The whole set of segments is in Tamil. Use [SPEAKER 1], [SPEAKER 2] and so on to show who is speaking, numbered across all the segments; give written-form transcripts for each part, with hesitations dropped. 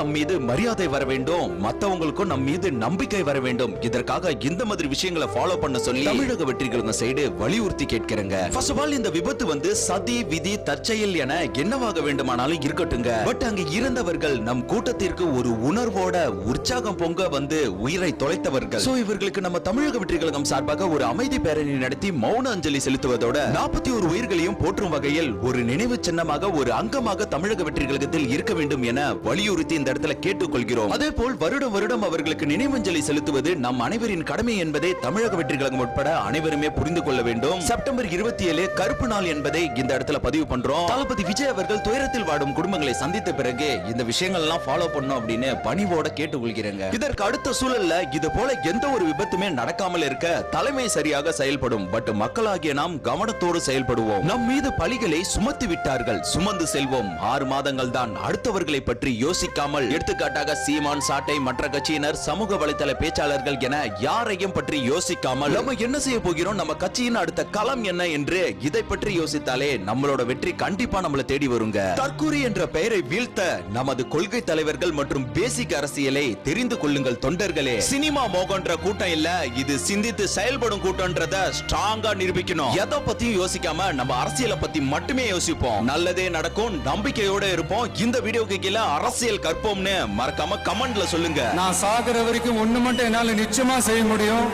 [SPEAKER 1] நம் மீது மரியாதை வர வேண்டும், மத்தவங்களுக்கும் நம் மீது நம்பிக்கை வர வேண்டும். இதற்காக இந்த மாதிரி விஷயங்களை ஃபாலோ பண்ண சொல்லி தமிழக வெற்றிகளுங்க சைடு வலியுறுத்தி கேட்கிறேங்க. ஃபர்ஸ்ட் ஆஃப் ஆல் இந்த விபத்து வந்து சதி விதி தற்செயல் என என்னவாக வேண்டுமானாலும் இருக்கட்டுங்க. பட் அங்க இறந்தவர்கள் நம் கூட்டத்திற்கு ஒரு உணர்வோட உற்சாகம் பொங்க வந்து உயிரை தொலைத்தவர்கள். சோ இவர்களுக்கு நம்ம தமிழக வெற்றிகளும் சார்பாக ஒரு அமைதி பேரணி நடத்தி மௌன அஞ்சலி செலுத்துவதோட 41 உயிர்களையும் போற்றும் வகையில் ஒரு நினைவு சின்னமாக ஒரு அங்கமாக தமிழக வெற்றிகளுக்கு இருக்க வேண்டும் என வலியுறுத்தி இந்த இடத்துல கேட்டுக்கொள்கிறோம். அதே போல் வருடம் வருடம் அவர்களுக்கு நினைவஞ்சலி செலுத்துவது நம் அனைவரின் கடமை என்பதை தமிழக வெற்றி கழகம் உட்பட அனைவருமே புரிந்து கொள்ள வேண்டும். செப்டம்பர் 27 கருப்பு நாள் என்பதை இந்த இடத்துல பதிவு பண்றோம். தளபதி விஜய் அவர்கள் துயரத்தில் வாடும் குடும்பங்களை சந்தித்த பிறகு இந்த விஷயங்கள் எல்லாம் ஃபாலோ பண்ணணும் அப்படின்னு பணிவோட கேட்டுக்கொள்கிறேங்க. இதற்கு அடுத்த சூழல்ல இது போல எந்த ஒரு விபத்துமே நடக்காமல் இருக்க தலைமை சரியாக செயல்படும். பட் மக்களாகிய நாம் கவனத்தோடு செயல்படுவோம். நம் மீது பழிகளை சுமத்தி விட்டார்கள், சுமந்து செல்வோம். 6 மாதங்கள் தான். அடுத்தவர்களை பற்றி யோசிக்காமல், எடுத்துக்காட்டாக சீமான், சாட்டை, மற்ற கட்சியினர், சமூக வலைதள பேச்சாளர்கள் என யாரையும் பற்றி யோசிக்காமல் நம்ம என்ன செய்ய போகிறோம், நம்ம கட்சியின் அடுத்த களம் என்ன என்று இதை பற்றி யோசித்தாலே நம்மளோட வெற்றி கண்டிப்பா நம்மள தேடி வருங்க. தற்கூரி என்ற பெயரை வீழ்த்த நமது கொள்கை தலைவர்கள் மற்றும் பேசிக் அரசியலை தெரிந்து கொள்ளுங்கள் தொண்டர்களே. சினிமா மோகன்ற கூட்டம் இல்ல, இது சிந்தித்து செயல்படும் கூட்டம்ன்றத ஸ்ட்ராங்கா நிரூபிக்கணும். எதை பத்தியும் யோசிக்காம நம்ம அரசியலை பத்தி மட்டுமே யோசிப்போம். நல்லதே நடக்கும், நம்பிக்கையோட இருப்போம். இந்த வீடியோக்கு கீழே அரசியல் கற்போம்னு மறக்காம கமெண்ட்ல சொல்லுங்க.
[SPEAKER 2] நான் சாகுற வரைக்கும் ஒண்ணு மட்டும் என்னால நிச்சயமா செய்ய முடியும்,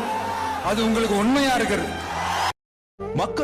[SPEAKER 2] அது உங்களுக்கு உண்மையா இருக்கிறது.
[SPEAKER 1] மக்கள்